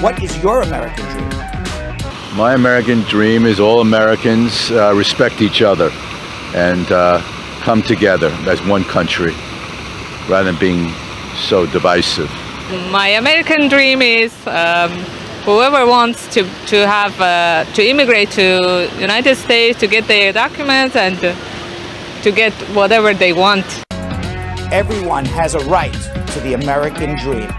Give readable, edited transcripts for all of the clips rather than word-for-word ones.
What is your American dream? My American dream is all Americans respect each other and come together as one country rather than being so divisive. My American dream is whoever wants to immigrate to United States to get their documents and to get whatever they want. Everyone has a right to the American dream.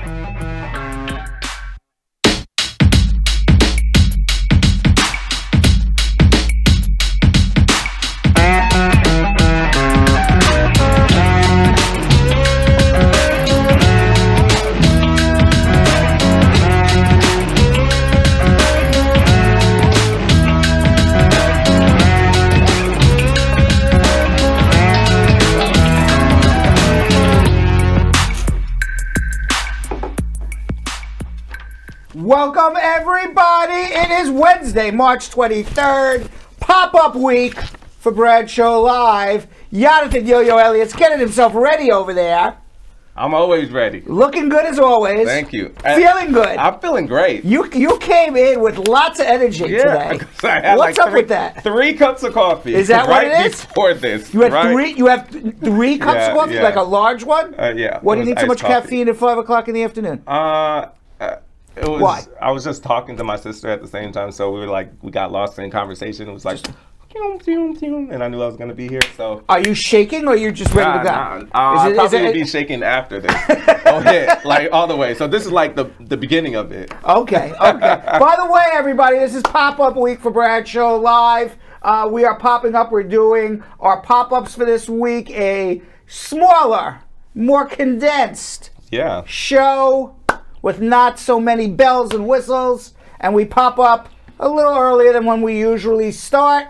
Welcome, everybody. It is Wednesday, March 23rd, pop-up week for Bradshaw Live. Jonathan Yo-Yo Elliott's getting himself ready over there. I'm always ready. Looking good as always. Thank you. Feeling good. I'm feeling great. You came in with lots of energy today. What's up with that? 3 cups of coffee. Is that what it is? Before this. You have three cups of coffee, like a large one? Yeah. Why do you need so much caffeine at 5 o'clock in the afternoon? Why? I was just talking to my sister at the same time, so we got lost in conversation. It was like, and I knew I was going to be here. So, are you shaking or are you just ready to go? I'll probably be shaking after this. Like all the way. So this is like the beginning of it. Okay. By the way, everybody, this is pop-up week for Bradshaw Live. We are popping up. We're doing our pop-ups for this week. A smaller, more condensed show with not so many bells and whistles, and we pop up a little earlier than when we usually start.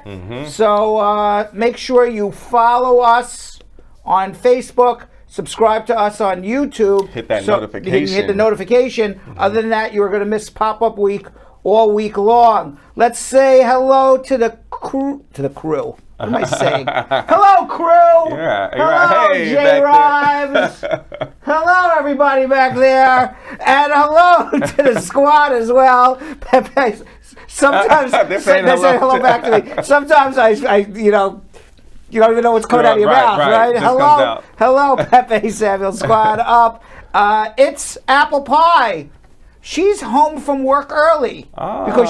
So make sure you follow us on Facebook, subscribe to us on YouTube. Hit that notification. You can hit the notification. Other than that, you're going to miss pop-up week all week long. Let's say hello to the crew. What am I saying? Hello, crew. Yeah. Hello, Hey, Jay Rives. Hello, everybody back there, and hello to the squad as well. Pepe. Sometimes they say hello back to me. Sometimes I you don't even know what's coming out of your mouth, right? Hello, Pepe Samuel squad up. It's Apple Pie. She's home from work early because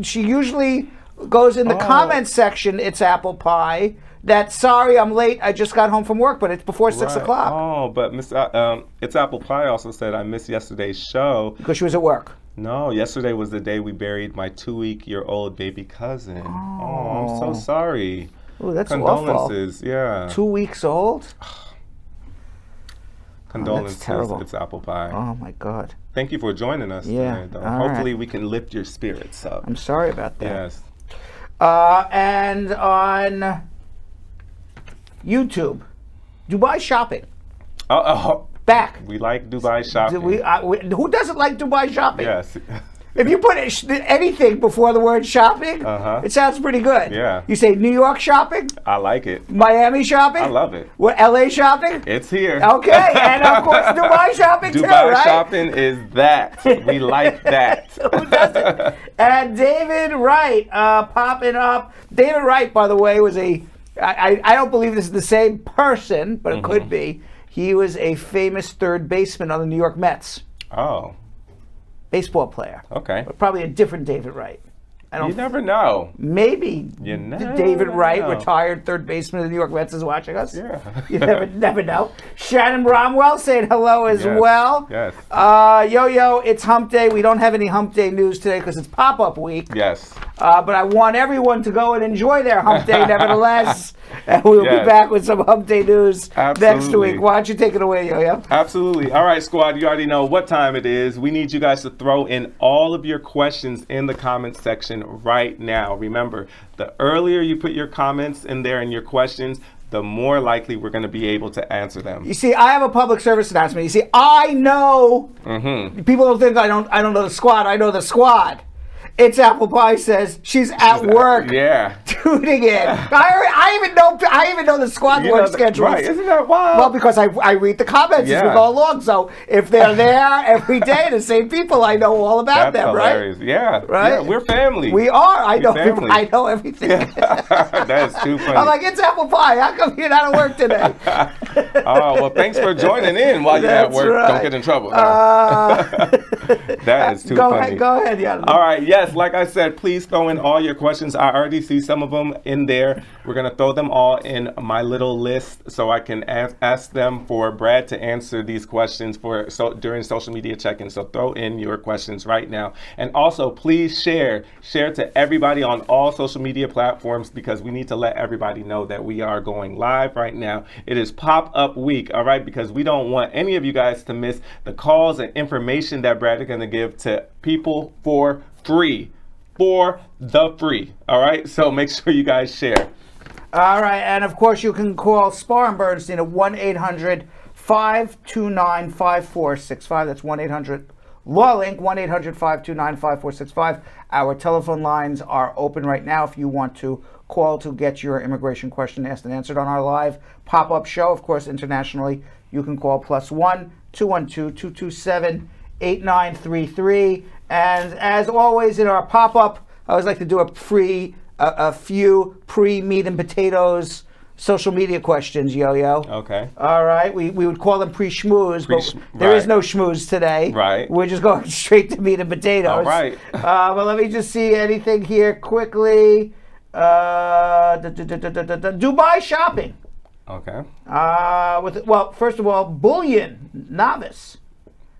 she usually goes in the comment section. It's Apple Pie. Sorry, I'm late. I just got home from work, but it's before 6 o'clock. Oh, but it's Apple Pie also said I missed yesterday's show because she was at work. No, yesterday was the day we buried my 2-week-old baby cousin. Oh, I'm so sorry. Oh, that's condolences. Awful. Yeah. 2 weeks old. Condolences. That's terrible. It's Apple Pie. Oh my God. Thank you for joining us today, though. Hopefully we can lift your spirits up. I'm sorry about that. Yes. And on YouTube, Dubai shopping. Back. We like Dubai shopping. Who doesn't like Dubai shopping? Yes. If you put anything before the word shopping, it sounds pretty good. Yeah. You say New York shopping? I like it. Miami shopping? I love it. What, LA shopping? It's here. Okay, and of course Dubai shopping too, right? Dubai shopping is that. We like that. Who doesn't? And David Wright popping up. David Wright, by the way, was I don't believe this is the same person, but it could be. He was a famous third baseman on the New York Mets. Oh. Baseball player. Okay. But probably a different David Wright. You never know. Maybe David Wright, retired third baseman of the New York Mets, is watching us. Yeah. You never know. Shannon Bromwell saying hello as well. Yes. Yo-Yo, it's hump day. We don't have any hump day news today because it's pop-up week. Yes. But I want everyone to go and enjoy their hump day nevertheless. And we'll be back with some hump day news next week. Why don't you take it away, Yo-Yo? Absolutely. All right, squad, you already know what time it is. We need you guys to throw in all of your questions in the comments section right now. Remember, the earlier you put your comments in there and your questions, the more likely we're going to be able to answer them. You see, I have a public service announcement. You see, I know people don't think I don't know the squad. I know the squad. It's Apple Pie says she's at work. Yeah. Tuning in. I even know the squad work schedules. Right, isn't that wild? Well, because I read the comments as we go along. So if they're there every day, the same people, I know all about That's them, hilarious. right? Yeah. Right? Yeah, we're family. We are. I know everything. That's too funny. I'm like, it's Apple Pie. How come you're not at work today? Oh, well, thanks for joining in while you're at work. Right. Don't get in trouble. That is too funny. Go ahead, Jan. All right, yes, like I said, please throw in all your questions. I already see some of them in there. We're going to throw them all in my little list so I can ask them for Brad to answer these questions during social media check-in. So throw in your questions right now. And also, please share to everybody on all social media platforms, because we need to let everybody know that we are going live right now. It is pop-up week, all right, because we don't want any of you guys to miss the calls and information that Brad is going to give to people for free. For the free, all right? So make sure you guys share. All right, and of course you can call Spar Bernstein at 1-800-529-5465. That's 1-800-LAW-LINK, 1-800-529-5465. Our telephone lines are open right now if you want to call to get your immigration question asked and answered on our live pop-up show. Of course, internationally, you can call +1 212-227-8933. And as always in our pop-up, I always like to do a few pre-meat and potatoes social media questions, Yo-Yo. Okay. All right. We would call them pre-schmooze, but there is no schmooze today. Right. We're just going straight to meat and potatoes. All right. But let me just see anything here quickly. Dubai shopping. Okay. Well, first of all, Bullion Novice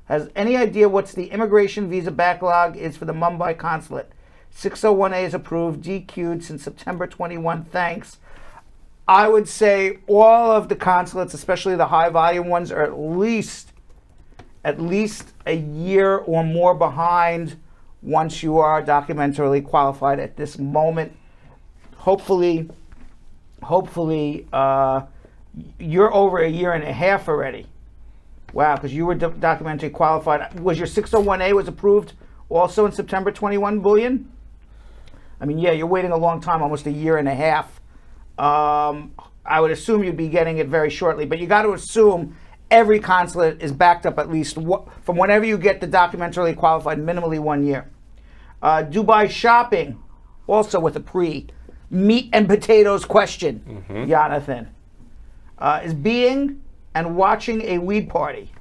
has any idea what's the immigration visa backlog is for the Mumbai consulate? 601A is approved, DQ'd since September 21. Thanks. I would say all of the consulates, especially the high volume ones, are at least a year or more behind once you are documentarily qualified at this moment. Hopefully, you're over a year and a half already. Wow, because you were documentary qualified. Was your 601A was approved also in September 21, Bullion? I mean, yeah, you're waiting a long time, almost a year and a half. I would assume you'd be getting it very shortly, but you got to assume every consulate is backed up at least from whenever you get the documentarily qualified, minimally 1 year. Dubai shopping, also with a pre-meat and potatoes question, Jonathan. Is being and watching a weed party.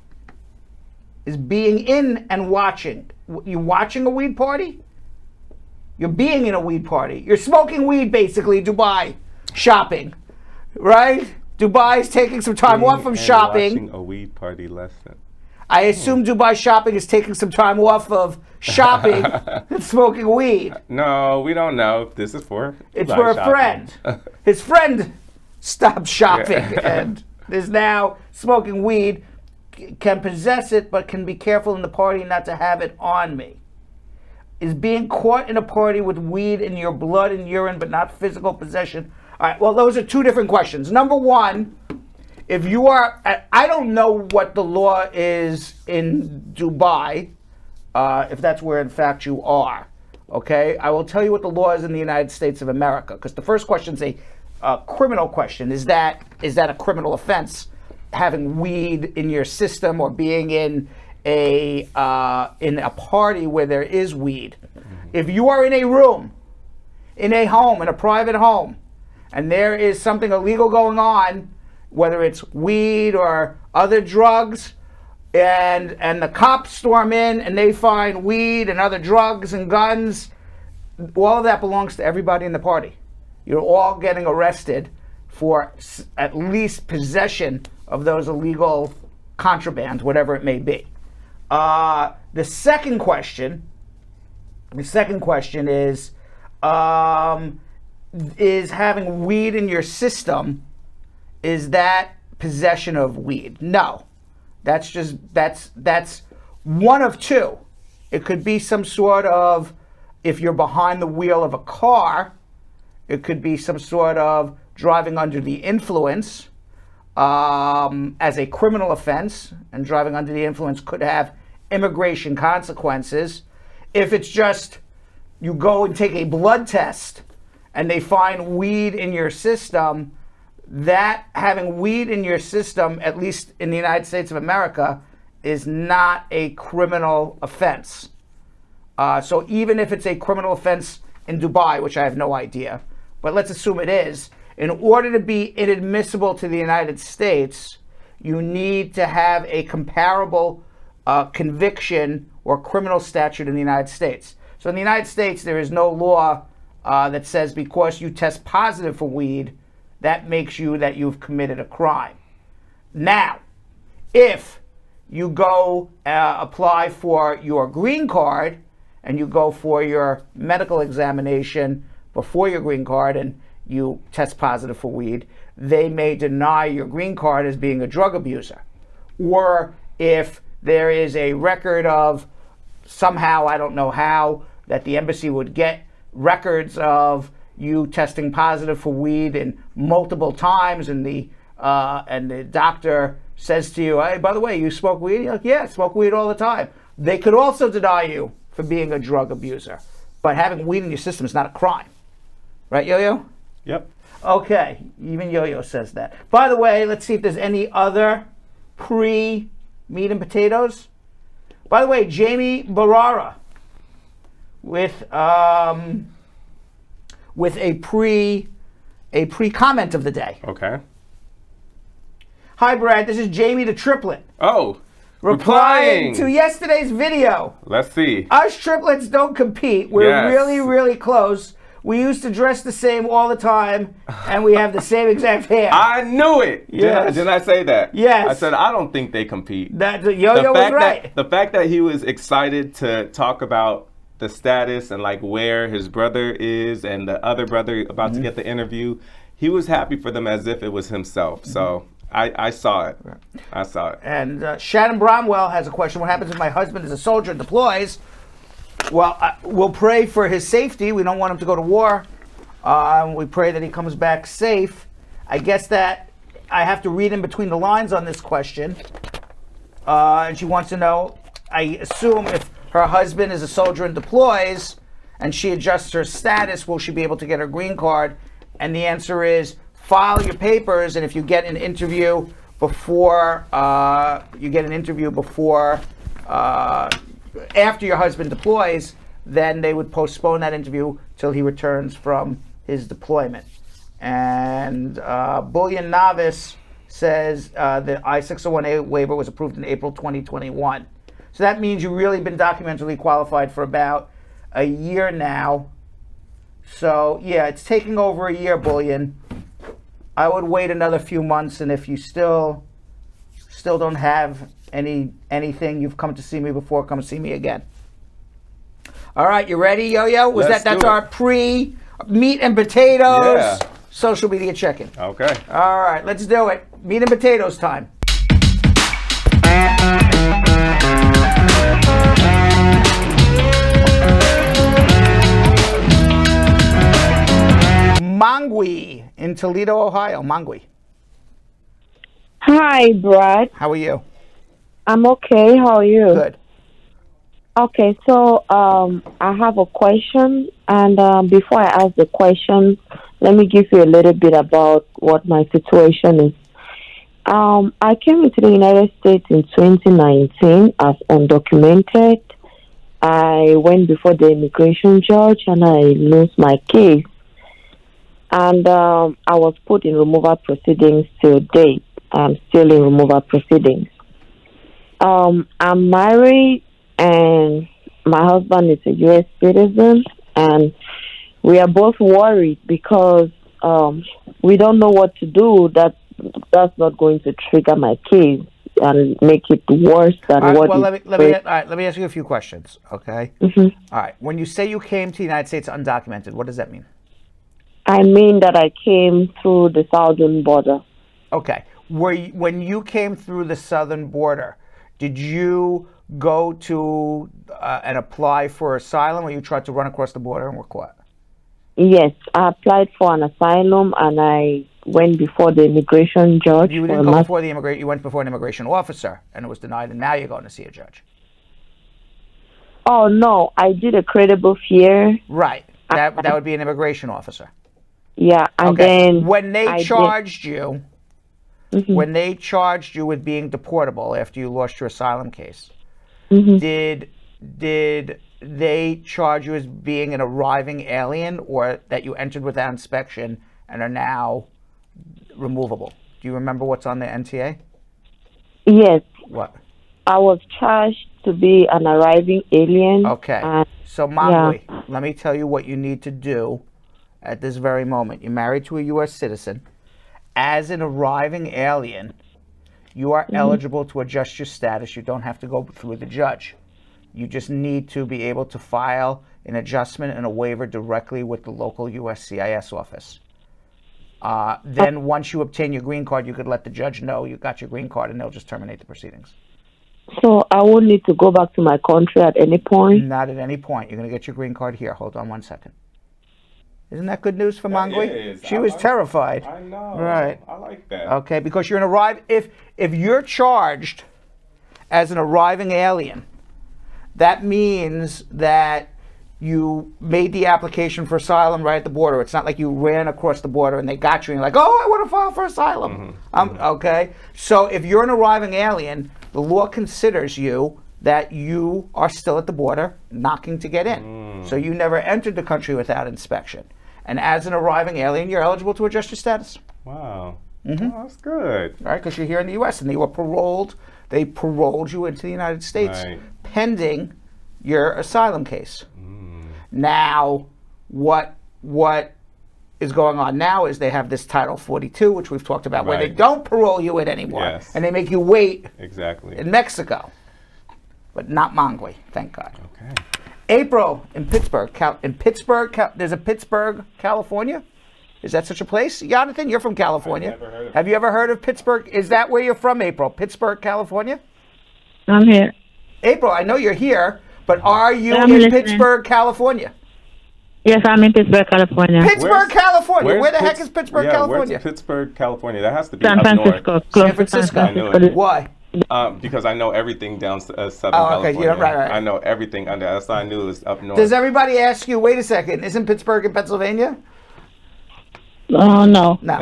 Is being in and watching. You watching a weed party? You're being in a weed party. You're smoking weed, basically, Dubai shopping, right? Dubai's taking some time off from shopping. Watching a weed party lesson. I assume Dubai shopping is taking some time off of shopping and smoking weed. No, we don't know if this is for. It's Dubai for a shopping. friend. His friend stopped shopping and is now smoking weed. Can possess it, but can be careful in the party not to have it on me. Is being caught in a party with weed in your blood and urine, but not physical possession. All right, well, those are two different questions. Number one, if you are, I don't know what the law is in Dubai, if that's where in fact you are, okay? I will tell you what the law is in the United States of America, because the first question is a criminal question. Is that a criminal offense, having weed in your system or being in a party where there is weed? If you are in a room, in a home, in a private home, and there is something illegal going on, whether it's weed or other drugs, and the cops storm in and they find weed and other drugs and guns, all of that belongs to everybody in the party. You're all getting arrested for at least possession of those illegal contraband, whatever it may be. The second question is having weed in your system, is that possession of weed? No. That's one of two. It could be some sort of, if you're behind the wheel of a car, it could be some sort of driving under the influence as a criminal offense, and driving under the influence could have immigration consequences. If it's just you go and take a blood test and they find weed in your system, that having weed in your system, at least in the United States of America, is not a criminal offense. So even if it's a criminal offense in Dubai, which I have no idea, but let's assume it is, in order to be inadmissible to the United States, you need to have a comparable conviction or criminal statute in the United States. So in the United States, there is no law that says because you test positive for weed, that makes you that you've committed a crime. Now, if you go apply for your green card and you go for your medical examination before your green card and you test positive for weed, they may deny your green card as being a drug abuser. Or if there is a record of somehow, I don't know how, that the embassy would get records of you testing positive for weed in multiple times, and the doctor says to you, hey, by the way, you smoke weed? You're like, yeah, I smoke weed all the time. They could also deny you for being a drug abuser. But having weed in your system is not a crime. Right, Yo-Yo? Yep. Okay, even Yo-Yo says that. By the way, let's see if there's any other pre-meat and potatoes. By the way, Jamie Barara with a pre-comment of the day. Okay. Hi, Brad. This is Jamie the triplet. Oh, replying to yesterday's video. Let's see. Us triplets don't compete. We're really, really close. We used to dress the same all the time, and we have the same exact hair. I knew it. Yes. Didn't I say that? Yes. I said I don't think they compete. Yo-Yo was right. The fact that he was excited to talk about the status and like where his brother is and the other brother about to get the interview, he was happy for them as if it was himself. So I saw it. I saw it. And Shannon Bromwell has a question. What happens if my husband is a soldier and deploys? Well, we'll pray for his safety. We don't want him to go to war. We pray that he comes back safe. I guess that I have to read in between the lines on this question. And she wants to know, I assume if her husband is a soldier and deploys and she adjusts her status, will she be able to get her green card? And the answer is file your papers, and if you get an interview before after your husband deploys, then they would postpone that interview till he returns from his deployment. And Bullion Novice says the I-601A waiver was approved in April 2021. So that means you've really been documentarily qualified for about a year now. So yeah, it's taking over a year, Bullion. I would wait another few months, and if you still don't have anything, you've come to see me before, come see me again. All right, you ready, Yo-Yo? That's our pre-meat and potatoes social media check-in. Okay. All right, let's do it. Meat and potatoes time. Mangui in Toledo, Ohio. Mangui. Hi, Brad. How are you? I'm okay. How are you? Good. Okay, so I have a question, and before I ask the question, let me give you a little bit about what my situation is. I came into the United States in 2019 as undocumented. I went before the immigration judge, and I lost my case. And I was put in removal proceedings till date. I'm still in removal proceedings. I'm married, and my husband is a U.S. citizen, and we are both worried because we don't know what to do. That's not going to trigger my case and make it worse than what. Well, let me ask you a few questions, okay? Mm-hmm. All right. When you say you came to the United States undocumented, what does that mean? I mean that I came through the southern border. Okay. When you came through the southern border, did you go to and apply for asylum, or you tried to run across the border and were caught? Yes, I applied for an asylum, and I went before the immigration judge. You didn't go before the immigration. You went before an immigration officer, and it was denied, and now you're going to see a judge. Oh no, I did a credible fear. Right. That would be an immigration officer. Yeah, and Okay. then When they I charged you, Mhm. when they charged you with being deportable after you lost your asylum case, Mhm. did they charge you as being an arriving alien, or that you entered without inspection and are now removable? Do you remember what's on the NTA? Yes, What? I was charged to be an arriving alien. Okay. And So Mangwe, let me tell you what you need to do at this very moment. You're married to a U.S. citizen. As an arriving alien, you are eligible to adjust your status. You don't have to go through the judge. You just need to be able to file an adjustment and a waiver directly with the local USCIS office. Then once you obtain your green card, you could let the judge know you got your green card, and they'll just terminate the proceedings. so I won't need to go back to my country at any point. Not at any point. You're going to get your green card here. Hold on one second. Isn't that good news for That Mangwe? is. She was terrified. I know. Right. I like that. Okay, because you're an if you're charged as an arriving alien, that means that you made the application for asylum right at the border. It's not like you ran across the border and they got you and you're like, oh, I want to file for asylum. Okay, so if you're an arriving alien, the law considers you that you are still at the border knocking to get in. So you never entered the country without inspection. And as an arriving alien, you're eligible to adjust your status. Wow. Oh, that's good. Right, because you're here in the U.S. and you were paroled. They paroled you into the United States Right. pending your asylum case. Now, what is going on now is they have this Title 42, which we've talked about, where they Right. don't parole you in anymore, Yes. and they make you wait Exactly. in Mexico, but not Mangwe, thank God. Okay. April in Pittsburgh, there's a Pittsburgh, California. Is that such a place? Jonathan, you're from California. I've never heard of Have you ever heard of Pittsburgh? Is that where you're from, April? Pittsburgh, California? I'm here. April, I know you're here, but are you I'm in listening. Pittsburgh, California? Yes, I'm in Pittsburgh, California. Pittsburgh, California. Where the heck Pitts- is Pittsburgh, yeah, California? Where's Pittsburgh, California? That has to be San up Francisco. north. Close San Francisco. To I knew Francisco. it. Why? Because I know everything down Southern Oh, okay, California. right. I know everything under. That's all I knew is up north. Does everybody ask you, wait a second, isn't Pittsburgh in Pennsylvania? Oh, no. No.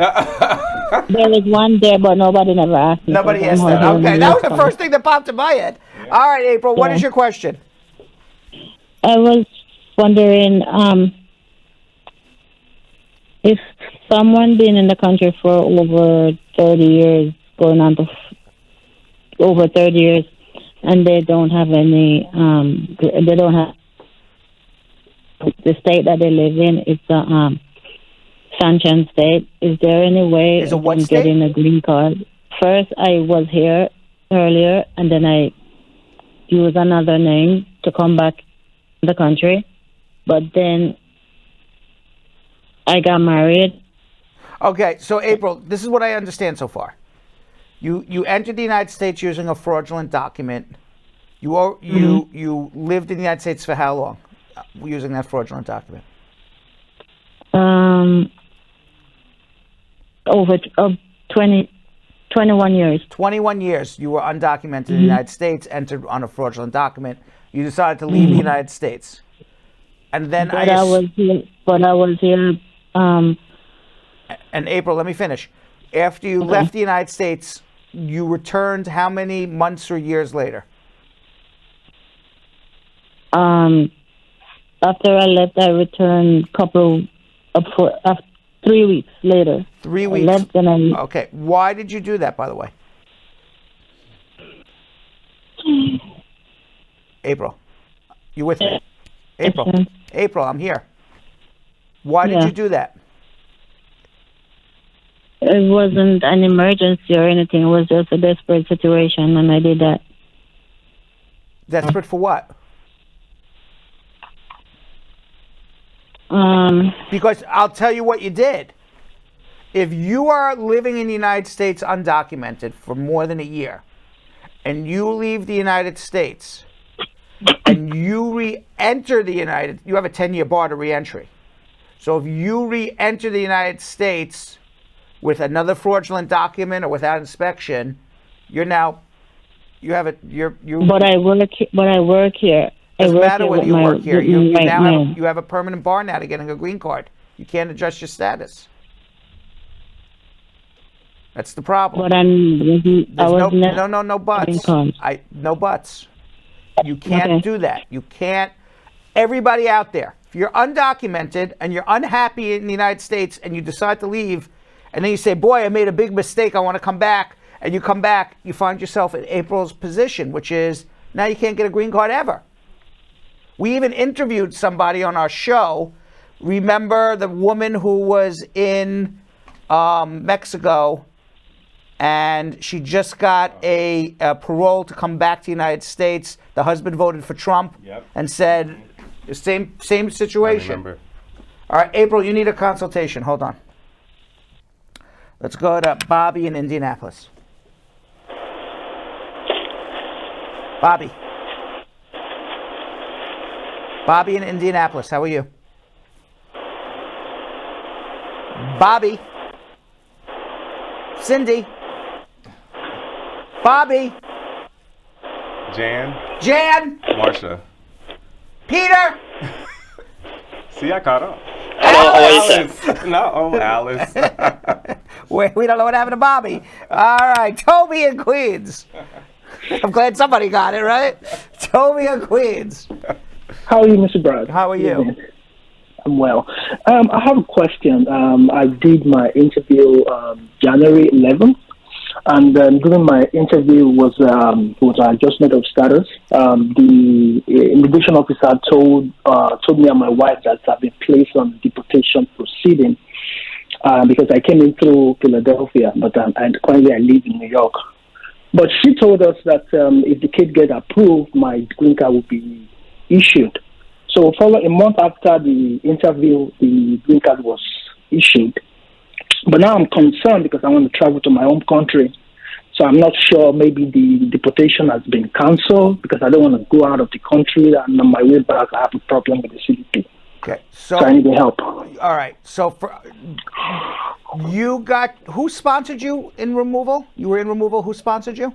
There was one there, but nobody never asked me. Nobody so asked I'm that. holding Okay, on that to was the this first thing that popped in my head. All right, April, what Yeah. is your question? one. I was wondering if someone been in the country for over 30 years, going on to over 30 years, and they don't have any, they don't have, the state that they live in is the Sunshine State. Is there any way Is it of what them state? getting a green card? First, I was here earlier, and then I used another name to come back to the country. But then I got married. Okay, so April, this is what I understand so far. You entered the United States using a fraudulent document. You lived in the United States for how long using that fraudulent document? Over 21 years. 21 years you were undocumented in the United States, entered on a fraudulent document. You decided to leave the United States. And then But I was here. And April, let me finish. After you left the United States, you returned how many months or years later? After I left, I returned 3 weeks later. 3 I weeks. left and I Okay. Why did you do that, by the way? April, you with me? April, Yes. April, I'm here. Why did Yeah. you do that? It wasn't an emergency or anything. It was just a desperate situation, and I did that. Desperate for what? Because I'll tell you what you did. If you are living in the United States undocumented for more than a year, and you leave the United States, and you re-enter the you have a 10-year bar to re-entry. So if you re-enter the United States with another fraudulent document or without inspection, you're now, you have a, you're. But I work here Doesn't work matter here whether with you my- work here. with You my- now my- you have a permanent bar now to getting a green card. You can't adjust your status. That's the problem. But I There's was never no buts. green card. No buts. You can't Okay. do that. You can't. Everybody out there, if you're undocumented and you're unhappy in the United States and you decide to leave, and then you say, "Boy, I made a big mistake. I want to come back," and you come back, you find yourself in April's position, which is now you can't get a green card ever. We even interviewed somebody on our show. Remember the woman who was in Mexico, and she just got a parole to come back to the United States. The husband voted for Trump and said, the same I situation. remember. All right, April, you need a consultation. Hold on. Let's go to Bobby in Indianapolis. Bobby. Bobby in Indianapolis, how are you? Bobby. Cindy. Bobby. Jan. Marsha. Peter. See, I caught up. Alice. No, Alice. We don't know what happened to Bobby. All right, Toby in Queens. I'm glad somebody got it, right? Toby in Queens. How are you, Mr. Brad? How are you? I'm well. I have a question. I did my interview January 11th, and during my interview was adjustment of status. The immigration officer told me and my wife that I've been placed on deportation proceeding because I came in through Philadelphia, but currently I live in New York. But she told us that if the case gets approved, my green card will be issued. So, a month after the interview, the green card was issued. But now I'm concerned because I want to travel to my home country. So I'm not sure maybe the deportation has been cancelled because I don't want to go out of the country. And on my way back, I have a problem with the CBP. Okay, So I need the help. all right. So who sponsored you in removal? You were in removal. Who sponsored you?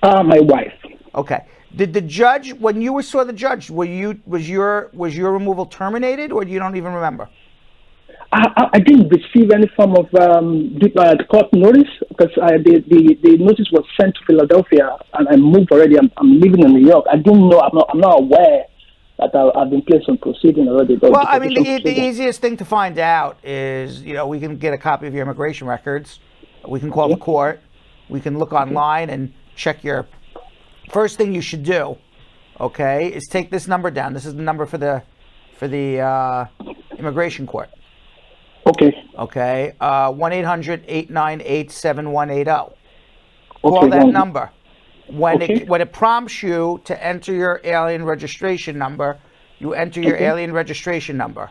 My wife. Okay. Did the judge, when you saw the judge, was your removal terminated, or you don't even remember? I didn't receive any form of the court notice because the notice was sent to Philadelphia and I moved already. I'm living in New York. I didn't know. I'm not aware that I've been placed on proceeding already. Well, I mean, the easiest thing to find out is, we can get a copy of your immigration records. We can call the court. We can look online and check your. First thing you should do, okay, is take this number down. This is the number for the immigration court. Okay. Okay, 1-800-898-7180. Call that number. When it prompts you to enter your alien registration number, you enter your alien registration number.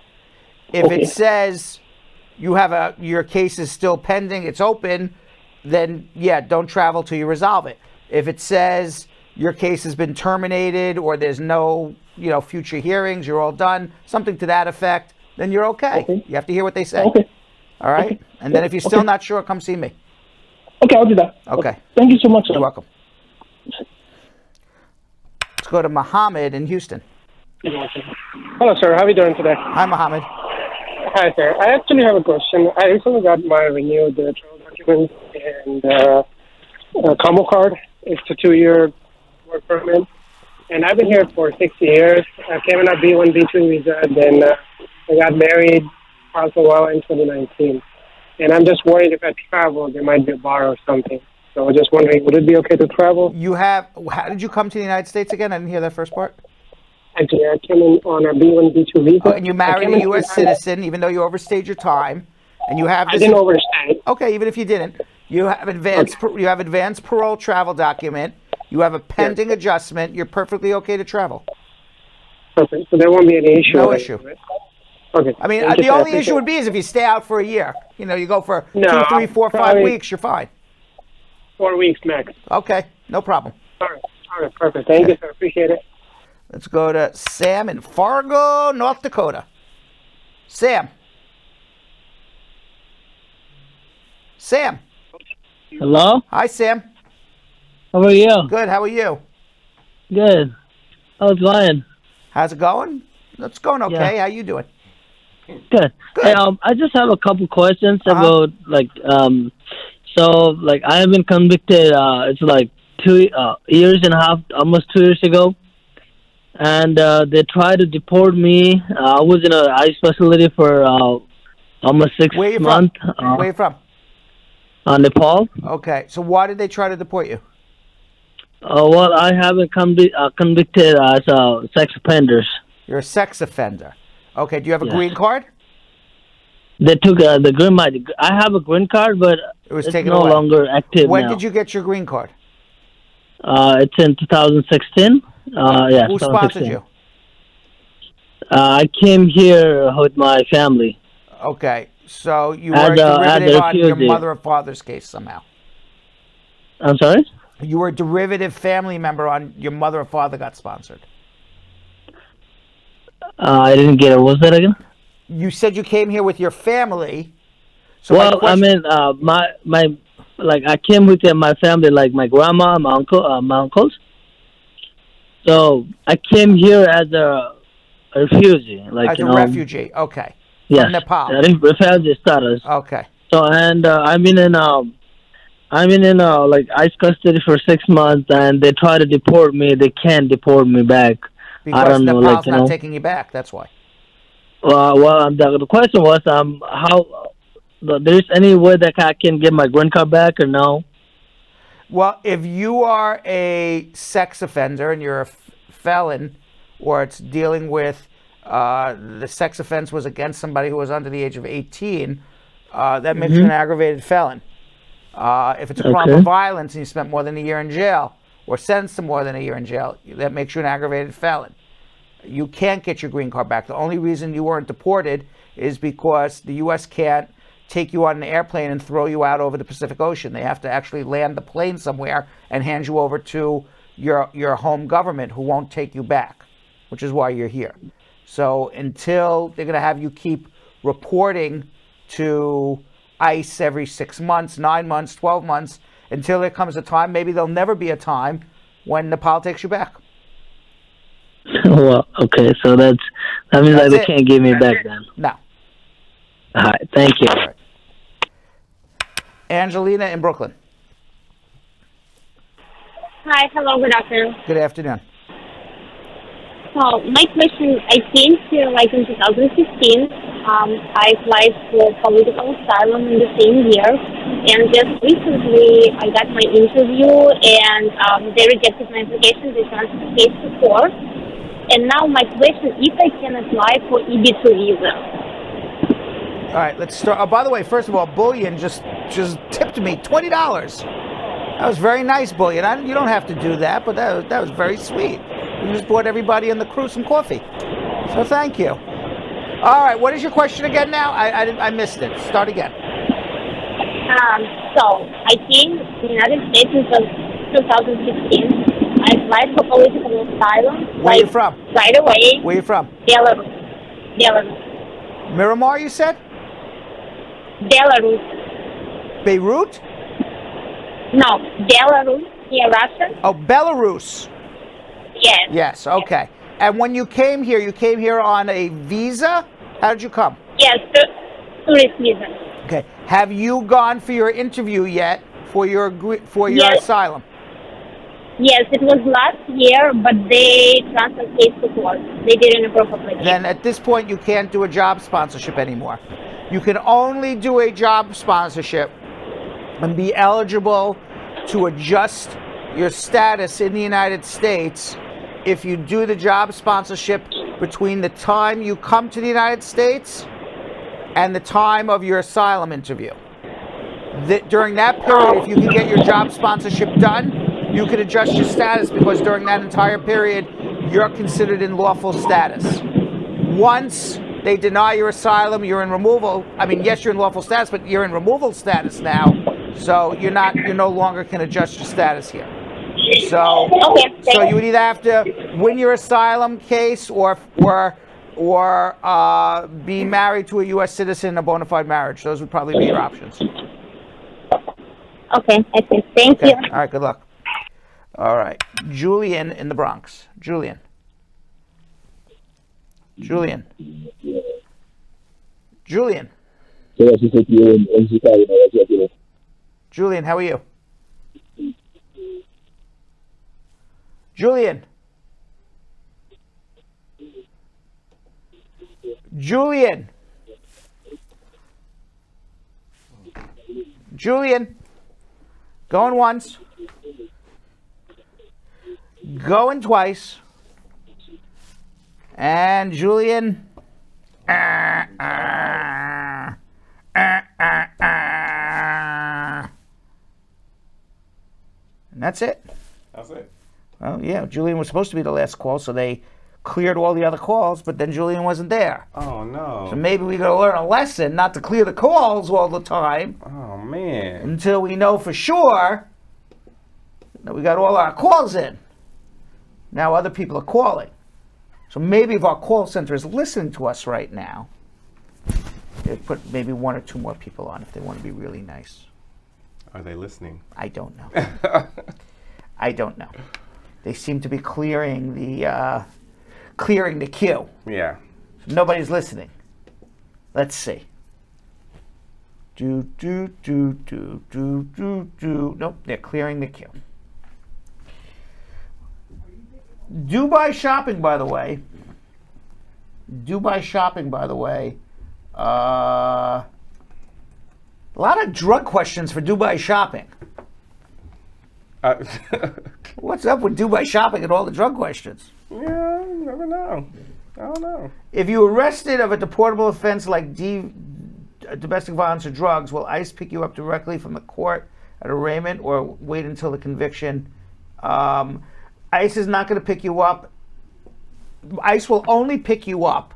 If it says you have your case is still pending, it's open, then don't travel till you resolve it. If it says your case has been terminated or there's no, future hearings, you're all done, something to that effect, then you're okay. You have to hear what they say. Okay. All right? Okay. And then if you're still not sure, come see me. Okay, I'll do that. Okay. Thank you so much, sir. You're welcome. Let's go to Mohammed in Houston. Hello, sir. How are you doing today? Hi, Mohammed. Hi, sir. I actually have a question. I recently got my renewed travel documents and combo card. It's a 2-year work permit. And I've been here for 6 years. I came in a B1, B2 visa. Then I got married also in 2019. And I'm just worried if I travel, there might be a bar or something. So I was just wondering, would it be okay to travel? How did you come to the United States again? I didn't hear that first part. Actually, I came in on a B1, B2 visa. Oh, and you married a U.S. citizen, even though you overstayed your time. And you have this. I didn't overstay. Okay, even if you didn't. You have advanced parole travel document. You have a pending adjustment. You're perfectly okay to travel. Okay, so there won't be any issue. No issue. Okay. I mean, the only issue would be is if you stay out for a year. You go for 2, 3, 4, 5 weeks, you're fine. 4 weeks max. Okay, no problem. All right, perfect. Thank you, sir. Appreciate it. Let's go to Sam in Fargo, North Dakota. Sam. Hello? Hi, Sam. How are you? Good, how are you? Good. How's Ryan? How's it going? It's going okay. Yeah. How you doing? Good. Good. Hey, I just have a couple questions about I have been convicted. It's like 2 years and a half, almost 2 years ago, and they tried to deport me. I was in a ICE facility for almost 6 Where you months. from? Where you from? Nepal. Okay. So why did they try to deport you? Well, I have been convicted as sex offenders. You're a sex offender. Okay. Do you have a Yeah. green card? They took the green card. I have a green card, but It was it's taken no away. longer active When now. did you get your green card? It's in 2016. Yeah, Who 2016. sponsored you? I came here with my family. Okay. So you As were a a derivative on your refugee. mother or father's case somehow. I'm sorry? You were a derivative family member on your mother or father got sponsored. I didn't get it. What was that again? You said you came here with your family. So Well, I mean, I came with my family, like my grandma, my uncles. So I came here as a refugee, as a refugee. Okay. Yes, From Nepal. refugee status. Okay. So and I've been in like ICE custody for 6 months, and they try to deport me. They can't deport me back. Because I don't know, Nepal's like, not taking you back. That's why. The question was how there's any way that I can get my green card back or no? Well, if you are a sex offender and you're a felon, or it's dealing with the sex offense was against somebody who was under the age of 18, that makes you an aggravated felon. If it's a crime of violence and you spent more than a year in jail, or sentenced to more than a year in jail, that makes you an aggravated felon. You can't get your green card back. The only reason you weren't deported is because the U.S. can't take you on an airplane and throw you out over the Pacific Ocean. They have to actually land the plane somewhere and hand you over to your home government, who won't take you back, which is why you're here. So until they're going to have you keep reporting to ICE every 6 months, 9 months, 12 months, until there comes a time, maybe there'll never be a time when Nepal takes you back. Well, okay, so that means That's they it. can't give me back then. No. All right, thank you. All right. Angelina in Brooklyn. Hi, hello, good afternoon. Good afternoon. So my question, I came here like in 2016. I applied for political asylum in the same year, and just recently I got my interview, and they rejected my application. They transferred the case to court, and now my question: if I can apply for EB2 visa. All right, let's start. Oh, by the way, first of all, Bullion just tipped me $20. That was very nice, Bullion. You don't have to do that, but that was very sweet. You just bought everybody in the crew some coffee. So thank you. All right, what is your question again now? I missed it. Start again. So I came to the United States in 2016. I applied for political asylum. Where are you from? Right away. Where are you from? Belarus. Miramar, you said? Belarus. Beirut? No, Belarus. Yeah, Russia. Oh, Belarus. Yes. Yes, okay. And when you came here on a visa? How did you come? Yes, tourist visa. Okay. Have you gone for your interview yet for your Yes. asylum? Yes, it was last year, but they transferred case to court. They didn't approve application. Then at this point, you can't do a job sponsorship anymore. You can only do a job sponsorship and be eligible to adjust your status in the United States if you do the job sponsorship between the time you come to the United States and the time of your asylum interview. During that period, if you can get your job sponsorship done, you can adjust your status, because during that entire period, you're considered in lawful status. Once they deny your asylum, you're in removal. I mean, yes, you're in lawful status, but you're in removal status now, so you no longer can adjust your status here. So you would either have to win your asylum case or be married to a U.S. citizen in a bona fide marriage. Those would probably be your options. Okay, I see. Thank you. All right, good luck. All right. Julian in the Bronx. Julian. Julian. Julian. Julian, how are you? Julian. Julian. Julian. Going once. Going twice. And Julian. And that's it. That's it. Well, yeah, Julian was supposed to be the last call, so they cleared all the other calls, but then Julian wasn't there. Oh, no. So maybe we got to learn a lesson not to clear the calls all the time. Oh, man. Until we know for sure that we got all our calls in. Now other people are calling. So maybe if our call center is listening to us right now, they put maybe one or two more people on if they want to be really nice. Are they listening? I don't know. I don't know. They seem to be clearing the queue. Yeah. So nobody's listening. Let's see. Nope, they're clearing the queue. Dubai shopping, by the way. A lot of drug questions for Dubai shopping. What's up with Dubai shopping and all the drug questions? Yeah, you never know. I don't know. If you arrested of a deportable offense like domestic violence or drugs, will ICE pick you up directly from the court at arraignment or wait until the conviction? ICE is not going to pick you up. ICE will only pick you up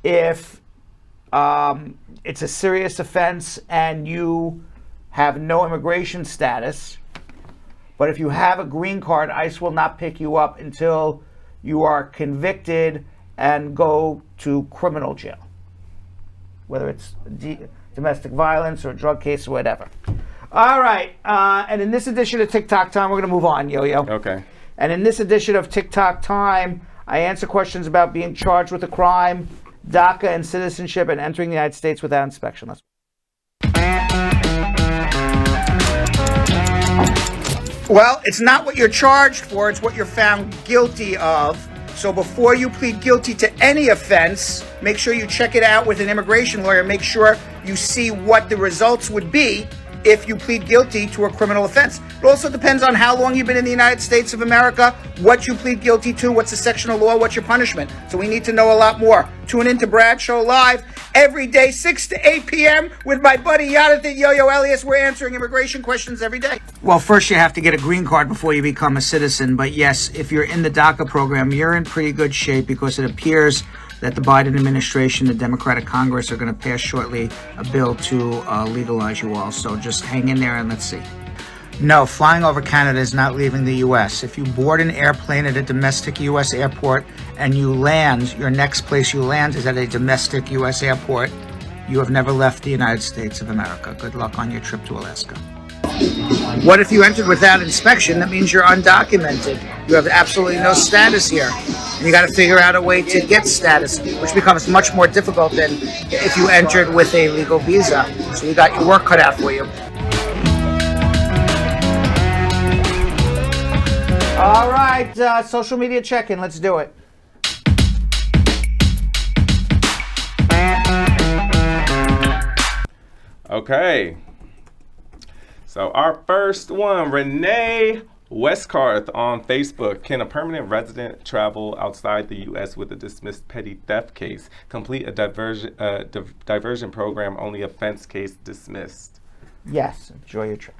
if it's a serious offense and you have no immigration status. But if you have a green card, ICE will not pick you up until you are convicted and go to criminal jail, whether it's domestic violence or a drug case or whatever. All right, and in this edition of TikTok Time, we're going to move on, Yo-Yo. Okay. And in this edition of TikTok Time, I answer questions about being charged with a crime, DACA and citizenship, and entering the United States without inspection. Well, it's not what you're charged for, it's what you're found guilty of. So before you plead guilty to any offense, make sure you check it out with an immigration lawyer. Make sure you see what the results would be if you plead guilty to a criminal offense. It also depends on how long you've been in the United States of America, what you plead guilty to, what's the section of law, what's your punishment. So we need to know a lot more. Tune in to Brad Show Live every day, 6 to 8 p.m. with my buddy Jonathan Yo-Yo Elias. We're answering immigration questions every day. Well, first you have to get a green card before you become a citizen. But yes, if you're in the DACA program, you're in pretty good shape because it appears that the Biden administration, the Democratic Congress, are going to pass shortly a bill to legalize you all. So just hang in there and let's see. No, flying over Canada is not leaving the U.S. If you board an airplane at a domestic U.S. airport and you land, your next place you land is at a domestic U.S. airport, you have never left the United States of America. Good luck on your trip to Alaska. What if you entered without inspection? That means you're undocumented. You have absolutely no status here. And you got to figure out a way to get status, which becomes much more difficult than if you entered with a legal visa. So you got your work cut out for you. All right, social media check-in. Let's do it. Okay. So our first one, Renee Westcarth on Facebook. Can a permanent resident travel outside the U.S. with a dismissed petty theft case? Complete a diversion program, only offense case dismissed. Yes, enjoy your trip.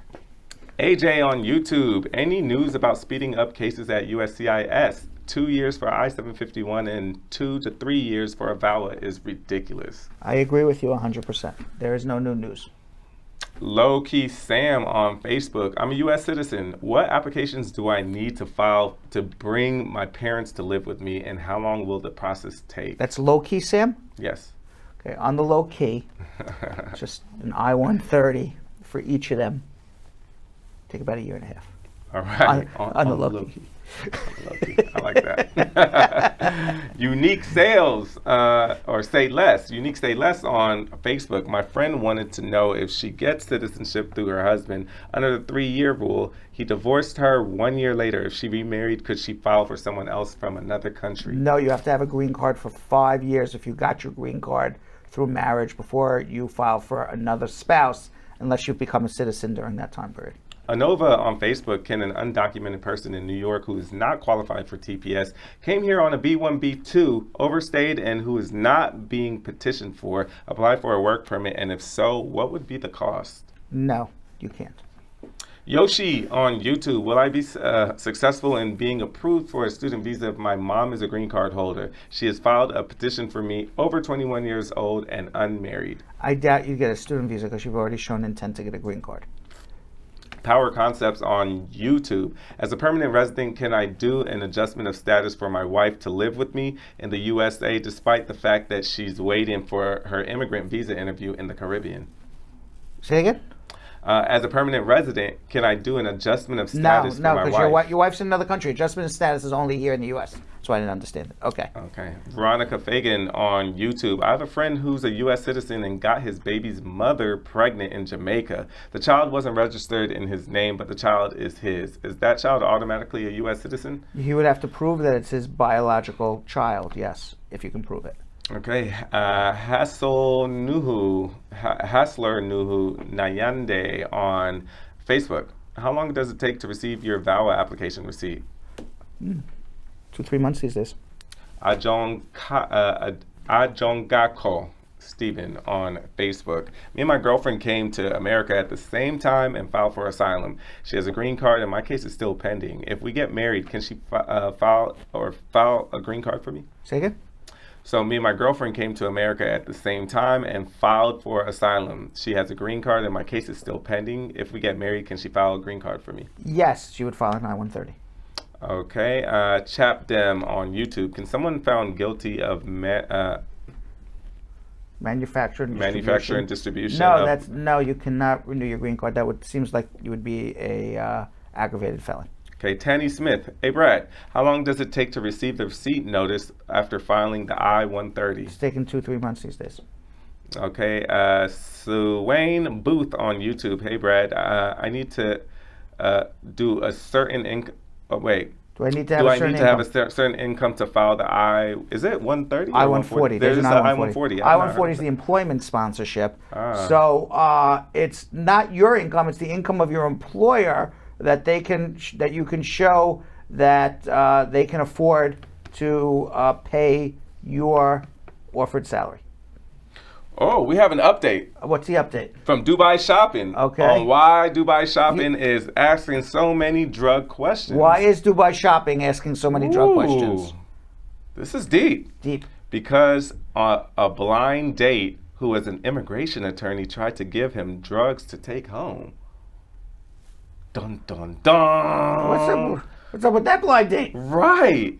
AJ on YouTube. Any news about speeding up cases at USCIS? 2 years for I-751 and 2 to 3 years for a VAWA is ridiculous. I agree with you 100%. There is no new news. Low Key Sam on Facebook. I'm a U.S. citizen. What applications do I need to file to bring my parents to live with me, and how long will the process take? That's Low Key Sam? Yes. Okay, on the low key, just an I-130 for each of them. Take about 1.5 years. All right. On the low key. I like that. Unique Sales, or Say Less. Unique Say Less on Facebook. My friend wanted to know if she gets citizenship through her husband under the 3-year rule. He divorced her 1 year later. If she remarried, could she file for someone else from another country? No, you have to have a green card for 5 years if you got your green card through marriage before you file for another spouse, unless you become a citizen during that time period. Anova on Facebook, can an undocumented person in New York who is not qualified for TPS, came here on a B1, B2, overstayed, and who is not being petitioned for, apply for a work permit? And if so, what would be the cost? No, you can't. Yoshi on YouTube, will I be successful in being approved for a student visa if my mom is a green card holder? She has filed a petition for me, over 21 years old and unmarried. I doubt you get a student visa because you've already shown intent to get a green card. Power Concepts on YouTube. As a permanent resident, can I do an adjustment of status for my wife to live with me in the USA despite the fact that she's waiting for her immigrant visa interview in the Caribbean? Say again? As a permanent resident, can I do an adjustment of status for my wife? No, because your wife's in another country. Adjustment of status is only here in the U.S. That's why I didn't understand it. Okay. Okay. Veronica Fagan on YouTube. I have a friend who's a U.S. citizen and got his baby's mother pregnant in Jamaica. The child wasn't registered in his name, but the child is his. Is that child automatically a U.S. citizen? He would have to prove that it's his biological child, yes, if you can prove it. Okay, Hassler Nuhu Nayande on Facebook. How long does it take to receive your VAWA application receipt? 2-3 months these days. Ajongako Stephen on Facebook. Me and my girlfriend came to America at the same time and filed for asylum. She has a green card and my case is still pending. If we get married, can she file a green card for me? Say again? So me and my girlfriend came to America at the same time and filed for asylum. She has a green card and my case is still pending. If we get married, can she file a green card for me? Yes, she would file an I-130. Okay. Chapdem on YouTube. Can someone found guilty of manufacture and distribution? No, you cannot renew your green card. Seems like you would be a aggravated felon. Okay, Tanny Smith. Hey, Brad, how long does it take to receive the receipt notice after filing the I-130? It's taking 2-3 months these days. Okay, Wayne Booth on YouTube. Hey, Brad, I need to do a certain income. Oh, wait. Do I need to have a certain income to file the Is it 130? I-140. There's an I-140. I-140 is the employment sponsorship. So it's not your income; it's the income of your employer that you can show that they can afford to pay your offered salary. Oh, we have an update. What's the update? From Dubai Shopping. Okay. On why Dubai Shopping is asking so many drug questions. Why is Dubai Shopping asking so many drug questions? This is deep. Deep. Because a blind date who was an immigration attorney tried to give him drugs to take home. Dun, dun, dun. What's up with that blind date? Right.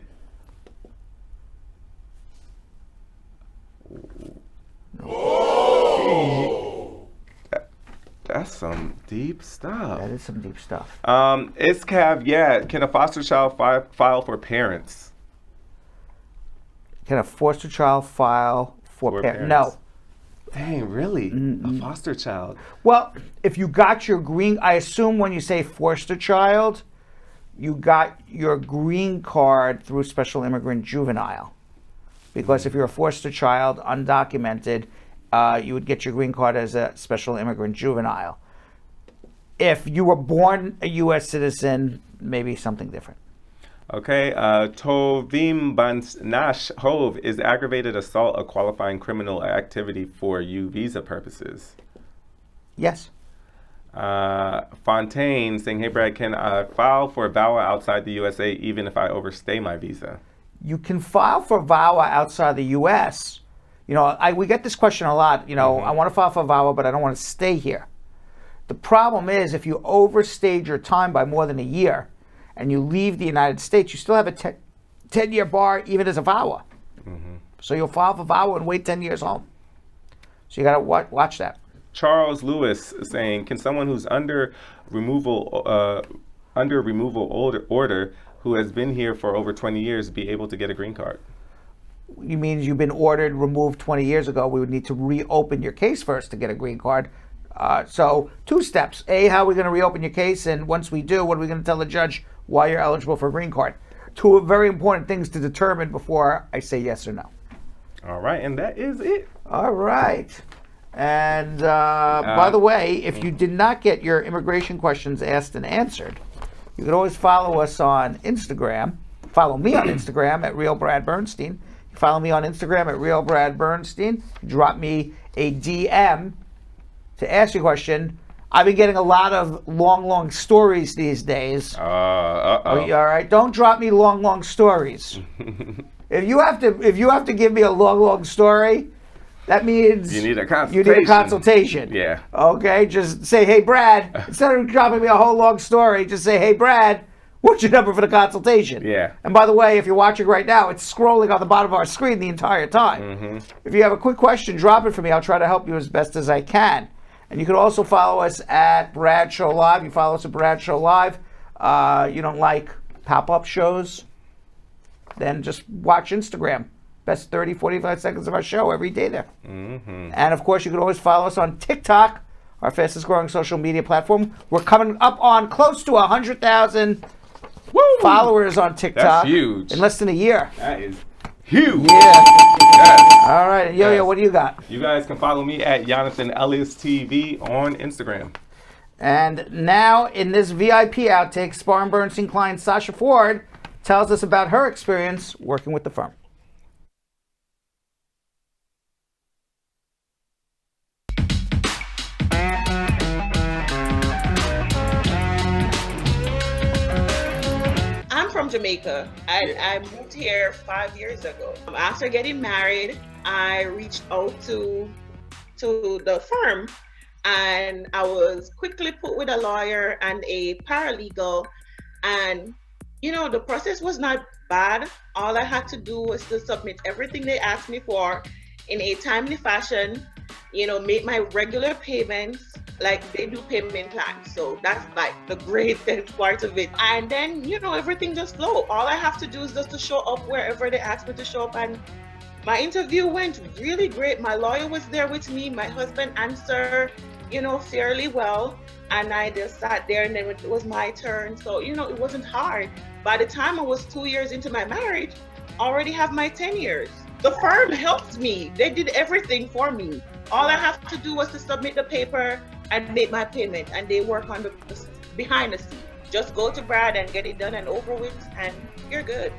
That's some deep stuff. That is some deep stuff. Iscav, yeah. Can a foster child file for parents? Can a foster child file for parents? No. Dang, really? A foster child? Well, if you got your I assume when you say foster child, you got your green card through special immigrant juvenile. Because if you're a foster child, undocumented, you would get your green card as a special immigrant juvenile. If you were born a U.S. citizen, maybe something different. Okay, Tovim Nash Hove, is aggravated assault a qualifying criminal activity for U visa purposes? Yes. Fontaine saying, hey Brad, can I file for VAWA outside the USA even if I overstay my visa? You can file for VAWA outside the U.S. You know, we get this question a lot. You know, I want to file for VAWA, but I don't want to stay here. The problem is if you overstayed your time by more than a year and you leave the United States, you still have a 10-year bar even as a VAWA. So you'll file for VAWA and wait 10 years home. So you got to watch that. Charles Lewis is saying, can someone who's under removal under removal order who has been here for over 20 years be able to get a green card? You mean you've been ordered removed 20 years ago? We would need to reopen your case first to get a green card. So 2 steps. A, how are we going to reopen your case? And once we do, what are we going to tell the judge why you're eligible for a green card? 2 very important things to determine before I say yes or no. All right, and that is it. All right. And by the way, if you did not get your immigration questions asked and answered, you can always follow us on Instagram. Follow me on Instagram at Real Brad Bernstein. Follow me on Instagram at Real Brad Bernstein. Drop me a DM to ask you a question. I've been getting a lot of long stories these days. All right, don't drop me long stories. If you have to give me a long story, that means you need a consultation. Yeah. Okay, just say, hey Brad. Instead of dropping me a whole long story, just say, hey Brad, what's your number for the consultation? Yeah. And by the way, if you're watching right now, it's scrolling on the bottom of our screen the entire time. Mm-hmm. If you have a quick question, drop it for me. I'll try to help you as best as I can. And you can also follow us at Brad Show Live. You follow us at Brad Show Live. You don't like pop-up shows? Then just watch Instagram. Best 30, 45 seconds of our show every day there. Mm-hmm. And of course, you can always follow us on TikTok, our fastest growing social media platform. We're coming up on close to 100,000 followers on TikTok. That's huge. In less than a year. That is huge. Yeah. Yes. All right. Yo, what do you got? You guys can follow me at Jonathan Ellis TV on Instagram. And now in this VIP outtake, Spar Bernstein client Sasha Ford tells us about her experience working with the firm. From Jamaica. I moved here 5 years ago. After getting married, I reached out to the firm, and I was quickly put with a lawyer and a paralegal, and the process was not bad. All I had to do was to submit everything they asked me for in a timely fashion, make my regular payments like they do payment plans. So that's like the greatest part of it. And then, everything just flow. All I have to do is just to show up wherever they ask me to show up. And my interview went really great. My lawyer was there with me. My husband answered, fairly well. And I just sat there, and then it was my turn. So, it wasn't hard. By the time I was 2 years into my marriage, I already have my 10 years. The firm helped me. They did everything for me. All I have to do was to submit the paper and make my payment, and they work on the behind the scenes. Just go to Brad and get it done and over with, and you're good.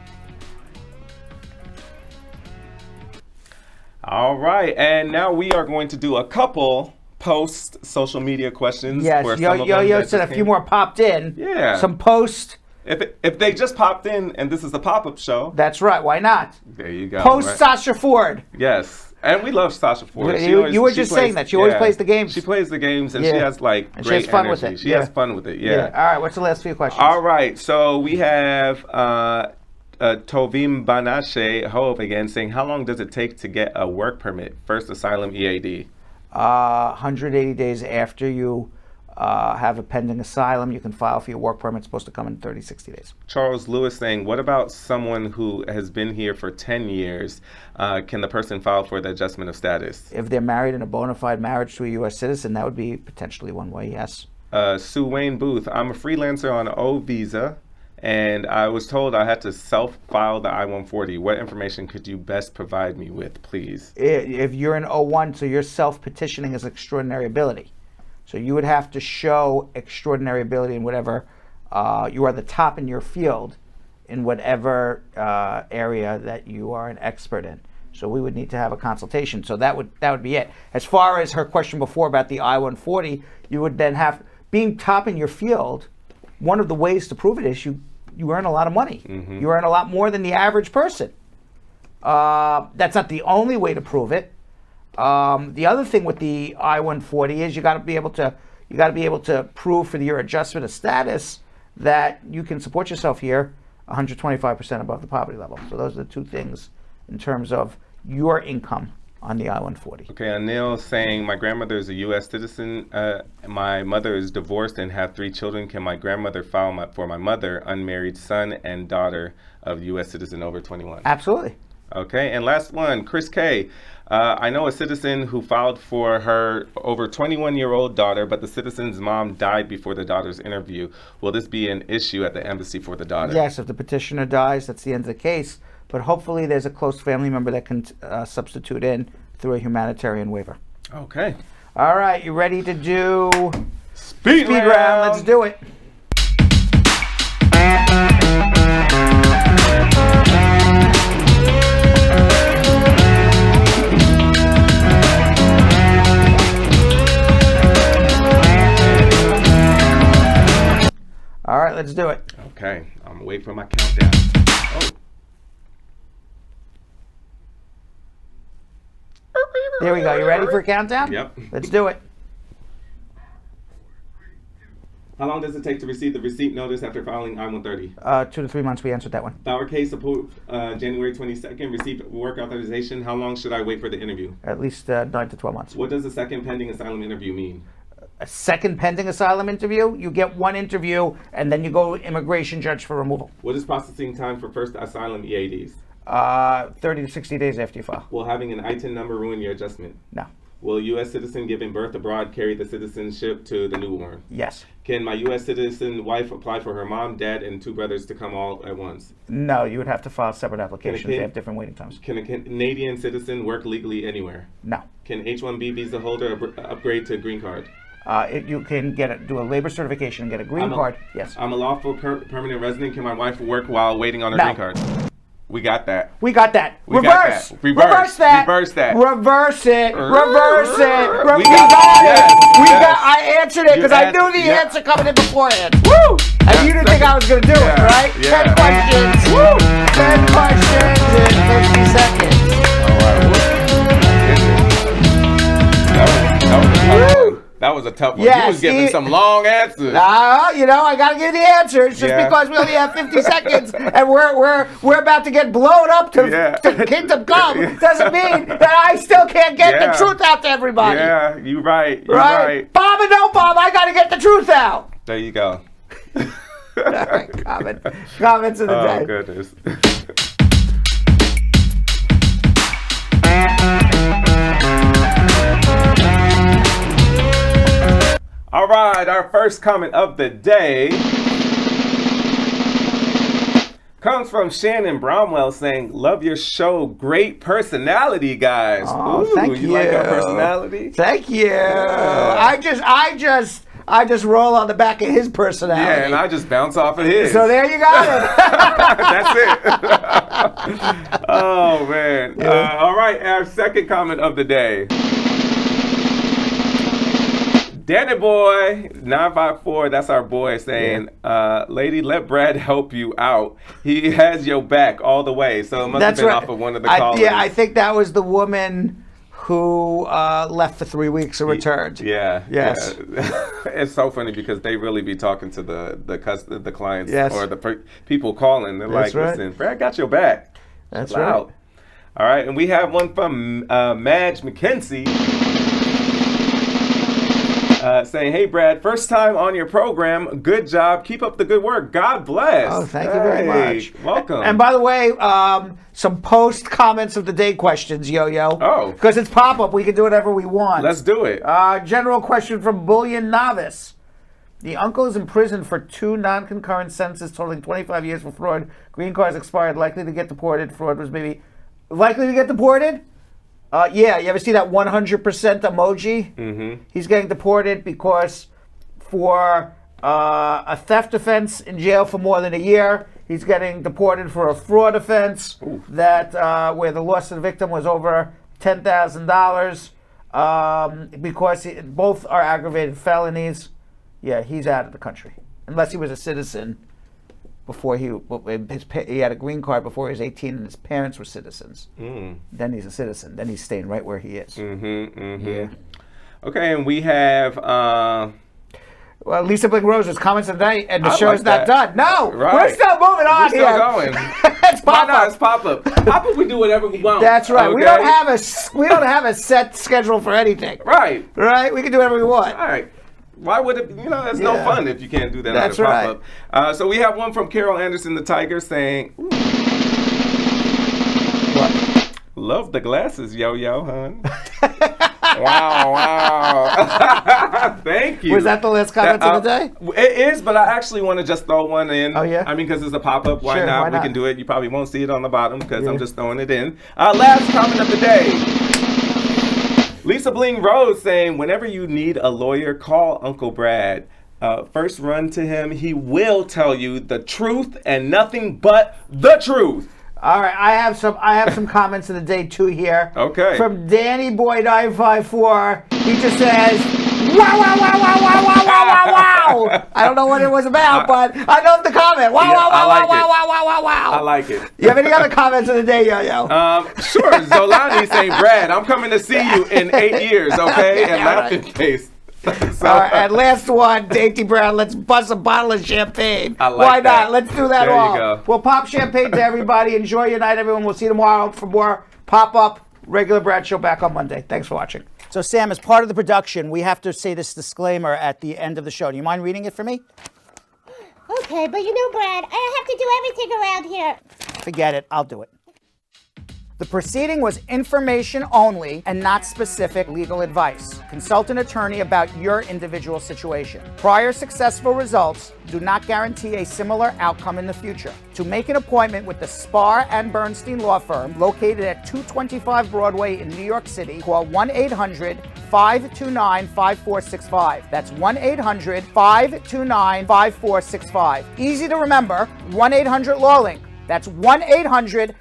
All right, and now we are going to do a couple post social media questions. Yes, Yo said a few more popped in. Yeah. Some post. If they just popped in and this is the pop-up show. That's right, why not? There you go. Post right? Sasha Ford. Yes. And we love Sasha Ford. You were just saying that. She always plays the games. She plays the games, and she has great she has fun energy. with it. She has fun with it, yeah. All right, what's the last few questions? All right, so we have Tovim Banashe Hove again saying, how long does it take to get a work permit, first asylum EAD? 180 days after you have a pending asylum, you can file for your work permit. It's supposed to come in 30, 60 days. Charles Lewis saying, what about someone who has been here for 10 years? Can the person file for the adjustment of status? If they're married in a bona fide marriage to a U.S. citizen, that would be potentially one way, yes. Sue Wayne Booth, I'm a freelancer on O visa, and I was told I had to self-file the I-140. What information could you best provide me with, please? If you're in O1, so you're self-petitioning as extraordinary ability. So you would have to show extraordinary ability in whatever, you are the top in your field in whatever area that you are an expert in. So we would need to have a consultation. So that would be it. As far as her question before about the I-140, you would then have, being top in your field, one of the ways to prove it is you earn a lot of money. Mm-hmm. You earn a lot more than the average person. That's not the only way to prove it. The other thing with the I-140 is you got to be able to prove for your adjustment of status that you can support yourself here 125% above the poverty level. So those are the two things in terms of your income on the I-140. Okay, Anil saying, my grandmother is a U.S. citizen. My mother is divorced and have 3 children. Can my grandmother file for my mother, unmarried son and daughter of U.S. citizen over 21? Absolutely. Okay, and last one, Chris K. I know a citizen who filed for her over 21-year-old daughter, but the citizen's mom died before the daughter's interview. Will this be an issue at the embassy for the daughter? Yes, if the petitioner dies, that's the end of the case. But hopefully there's a close family member that can substitute in through a humanitarian waiver. Okay. All right, you ready to do Speed round? Let's do it. All right, let's do it. Okay, I'm gonna wait for my countdown. Oh. There we go. You ready for a countdown? Yep. Let's do it. How long does it take to receive the receipt notice after filing I-130? 2 to 3 months. We answered that one. Our case approved January 22nd, received work authorization. How long should I wait for the interview? At least 9 to 12 months. What does a second pending asylum interview mean? A second pending asylum interview, you get 1 interview, and then you go to immigration judge for removal. What is processing time for first asylum EADs? 30 to 60 days after you file. Will having an ITIN number ruin your adjustment? No. Will a U.S. citizen giving birth abroad carry the citizenship to the newborn? Yes. Can my U.S. citizen wife apply for her mom, dad, and 2 brothers to come all at once? No, you would have to file separate applications. They have different waiting times. Can a Canadian citizen work legally anywhere? No. Can H-1B visa holder upgrade to green card? You can do a labor certification and get a green card. Yes. I'm a lawful permanent resident. Can my wife work while waiting on her No. green card? We got that. We got that. We Reverse. got that. Reverse that. Reverse that. Reverse it. Reverse it. We We got yes, it. We yes. got. I answered it because I knew the answer coming in beforehand. Woo! And you didn't think I was going to do it, right? Yeah. 10 questions. Woo! 10 questions in 50 seconds. All right. That was a tough one. Yes, You was giving some long answers. You know, I got to give the answers just because we only have 50 seconds and we're about to get blown up to kingdom come. Doesn't mean that I still can't get the truth out to everybody. Yeah, you're right. You're right. Bob and no Bob, I got to get the truth out. There you go. All right, comments of the day. Oh, goodness. All right, our first comment of the day comes from Shannon Bromwell saying, love your show. Great personality, guys. Oh, Ooh, thank you. You like our personality? Thank you. Yeah. I just roll on the back of his personality. Yeah, and I just bounce off of his. So there you got it. That's it. Oh, man. Yeah. All right, our second comment of the day. Danny Boy 954, that's our boy saying, lady, let Brad help you out. He has your back all the way. So it must have been off of one of the callers. I think that was the woman who left for 3 weeks and returned. Yeah. Yes. Yeah. It's so funny because they really be talking to the clients or the people calling. They're That's like, right. listen, Brad got your back. That's Chill right. out. All right, and we have one from Madge McKenzie. Saying, hey, Brad, first time on your program. Good job. Keep up the good work. God bless. Oh, thank you very much. Welcome. And by the way, some post comments of the day questions, Yo-Yo. Oh. Because it's pop-up. We can do whatever we want. Let's do it. General question from Bullion Novice. The uncle is in prison for 2 non-concurrent sentences totaling 25 years for fraud. Green card's expired. Likely to get deported. Fraud was maybe... Likely to get deported? Yeah, you ever see that 100% emoji? Mm-hmm. He's getting deported because for a theft offense in jail for more than a year. He's getting deported for a fraud offense that where the loss of the victim was over $10,000 because both are aggravated felonies. Yeah, he's out of the country. Unless he was a citizen before he had a green card before he was 18 and his parents were citizens. Then he's a citizen. Then he's staying right where he is. Yeah. Okay, and we have... well, Lisa Bling Rose's comments of the night, and the show's not done. No, right. we're still moving on We're still here. going. It's Why not? pop-up. It's pop-up. Pop-up, we do whatever we want. That's right. Okay? We don't have a set schedule for anything. Right. Right? We can do whatever we want. All right. Why would it? That's no fun if you can't do that. That's on a right. pop-up. So we have one from Carol Anderson, the Tiger, saying, What? Love the glasses, yo, hun. Wow. Thank you. Was that the last comment of the day? It is, but I actually want to just throw one in. Oh, yeah? I mean, because it's a pop-up. Why Sure, not? why not? We can do it. You probably won't see it on the bottom because I'm just throwing it in. Last comment of the day. Lisa Bling Rose saying, whenever you need a lawyer, call Uncle Brad. First run to him. He will tell you the truth and nothing but the truth. All right, I have some comments of the day too here. Okay. From Danny Boy 954, he just says, "Wow, wow, wow, wow, wow, wow, wow, wow, wow." I don't know what it was about, but I love the comment. Wow, wow, wow, wow, wow, wow, wow, wow, wow. I like it. You have any other comments of the day, Yo-Yo? Sure. Zolani saying, Brad, I'm coming to see you in 8 years, okay? And laughing face. All right, and last one, Dainty Brown. Let's bust a bottle of champagne. I like Why that. not? Let's do that There you all. go. We'll pop champagne to everybody. Enjoy your night, everyone. We'll see you tomorrow for more pop-up regular Brad Show back on Monday. Thanks for watching. So, Sam, as part of the production, we have to say this disclaimer at the end of the show. Do you mind reading it for me? Okay, but Brad, I have to do everything around here. Forget it. I'll do it. The proceeding was information only and not specific legal advice. Consult an attorney about your individual situation. Prior successful results do not guarantee a similar outcome in the future. To make an appointment with the Spar and Bernstein law firm located at 225 Broadway in New York City, call 1-800-529-5465. That's 1-800-529-5465. Easy to remember, 1-800-LAW-LINK. That's 1-800-LAWLINK.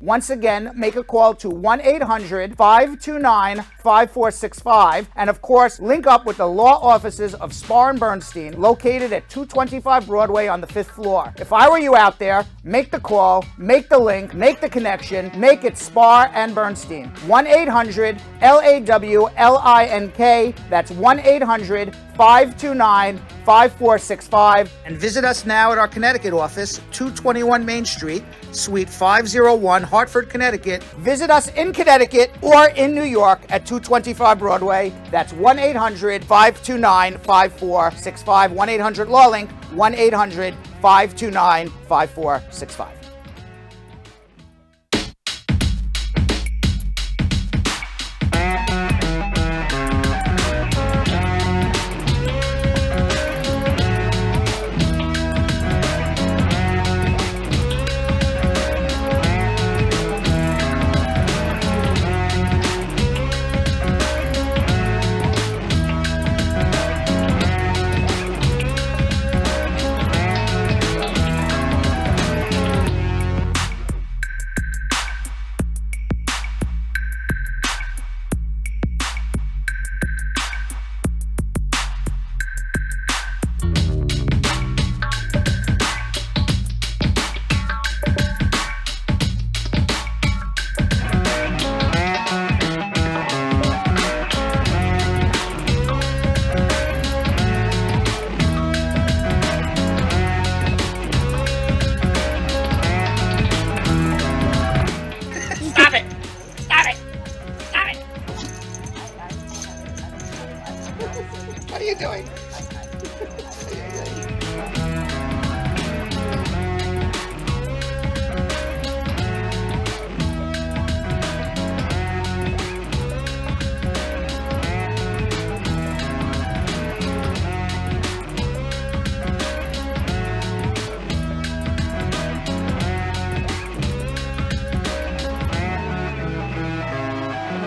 Once again, make a call to 1-800-529-5465. And of course, link up with the law offices of Spar and Bernstein, located at 225 Broadway on the 5th floor. If I were you out there, make the call, make the link, make the connection, make it Spar and Bernstein. 1-800-LAWLINK. That's 1-800-529-5465. And visit us now at our Connecticut office, 221 Main Street, Suite 501, Hartford, Connecticut. Visit us in Connecticut or in New York at 225 Broadway. That's 1-800-529-5465. 1-800-LAW-LINK, 1-800-529-5465. What are you doing?